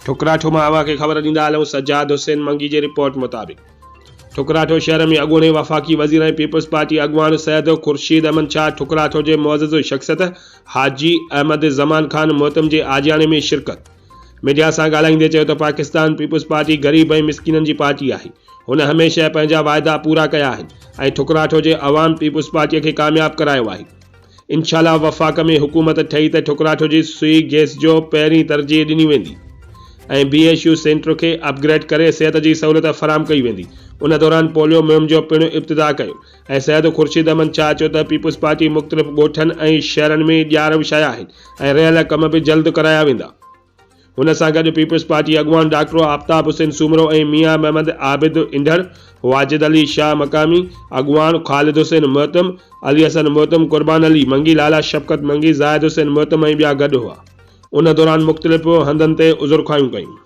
ठुकराठो मां अव्हां खे ख़बर ॾींदा हलूं सज्जाद हुसैन मंगी जी रिपोर्ट मुताबिक़ ठुकराठो शहर में अॻूणे वफ़ाक़ी वज़ीर ऐं पीपल्स पार्टी अॻवान सैयद खुर्शीद अहमद शाह ठुकराठो जे मुअज़्ज़ज़ शख़्सियत हाजी अहमद ज़मान खान मोहतम जे आजियाने में शिरकत। मीडिया सां ॻाल्हाईंदे चयो त पाकिस्तान पीपल्स पार्टी ग़रीब ऐं मिसकिननि जी पार्टी आहे। हुन हमेशह पंहिंजा वाइदा पूरा कया आहिनि ऐं ठुकराठो जे अवाम पीपल्स पार्टीअ खे कामयाब करायो आहे। इंशाअल्लाह वफ़ाक़ में हुकूमत ठही त ठुकराठो जी सुई गैस जो पहिरीं तरजीह ॾिनी वेंदी ऐं BHU सेंटर खे अपग्रेड करे सिहत जी सहूलियत फराहम कई वेंदी। उन दौरान पोलियो मुहिम जो पिणु इब्तिदा कयो ऐं सैयद खुर्शीद अहमद शाह चयो त पीपल्स पार्टी मुख़्तलिफ़ ॻोठनि ऐं शहरनि में ॼार विछाया आहिनि ऐं रहियल कम बि जल्द कराया वेंदा। हुन सां गॾु पीपल्स पार्टी अॻवान डॉक्टर आफ़ताब हुसैन सूमरो ऐं मियां महमद आबिद इंढर, वाजिद अली शाह मकामी, अॻवान ख़ालिद हुसैन मोहतम, अली हसन मोहतम, कुर्बान अली मंगी, लाला शफ़क़त मंगी, ज़ाहिद हुसैन मोहतम ऐं ॿिया गॾु हुआ। उन दौरान मुख़्तलिफ़ हंधनि ते उज़ुर ख़ायूं कयूं।